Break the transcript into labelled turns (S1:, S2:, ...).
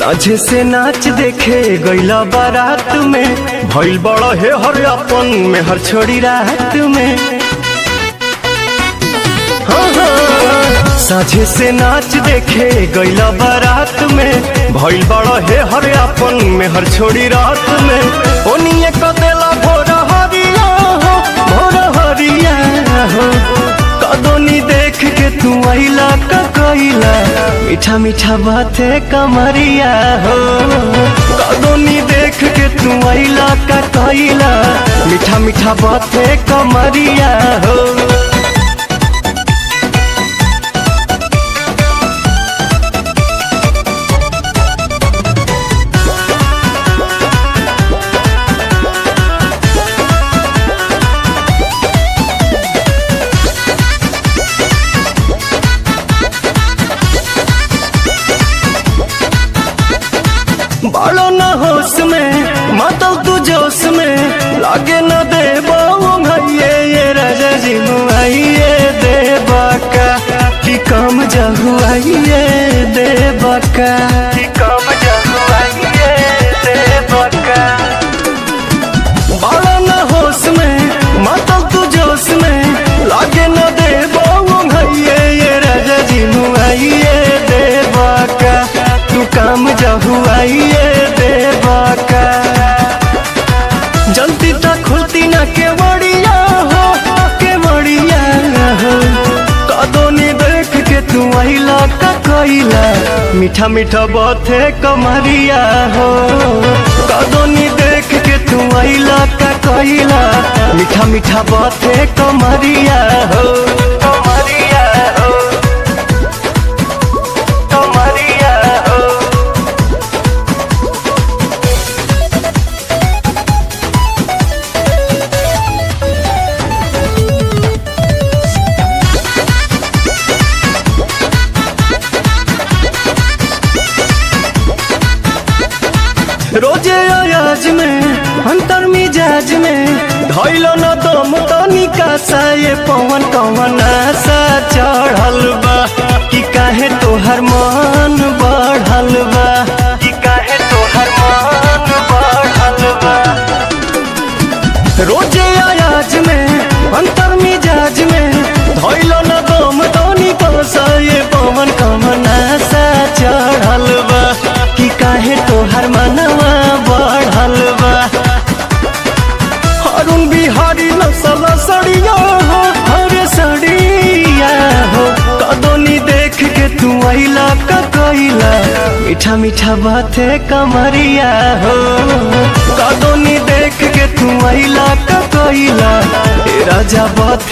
S1: साझे से नाच देखे गईला बारात में, भइल बड़ा है हर अपन में हर छोड़ी रात में। साझे से नाच देखे गईला बारात में, भइल बड़ा है हर अपन में हर छोड़ी रात में। ओनिए कदेला भोर हरिया हो, भोर हरिया हो, कदोनी देख के तू आइला का कइला, मीठा मीठा बाते कमरिया हो। कदोनी देख के तू आइला का कइला, मीठा मीठा बाते कमरिया हो। बालो न होश में मातल तू जोश में, लागे न दे भैये ये राजा जी मुआइए दे बाका कि कम जहुआइए दे बाका, कि कम जहुआइए दे बाका। बालो न होश में मातल तू जोश में, लागे न दे भैये ये राजा जी मुआइए दे बाका, तू काम जहुआइए दे बाका। जल्दी तक खुलती ना के बड़िया हो, के बड़िया हो, कदोनी देख के तू आइला का कइला, मीठा मीठा बाते कमरिया हो। कदोनी देख के तू आइला का कइला, मीठा मीठा बाते कमरिया हो, कमरिया हो, कमरिया हो। रोजे अयाज में अंतर मिजाज में, धैलो न दम तनिका सा ये पवन कवन आशा चढ़ल बा, कि काहे तोहर मन बढ़ल बा, कि काहे तोहर मन बढ़ल बा। रोजे अयाज में अंतर मिजाज में, धैलो न दम तनिका सा ये पवन कवन आशा चढ़ल बा, कि काहे तोहर मनवा बढ़ल बा। अरुण बिहारी नसल सड़िया हो, हरे सड़िया हो, कदोनी देख के तू आइला का कइला, मीठा मीठा बाते कमरिया हो। कदोनी देख के तू आइला का कइला, ए राजा बाते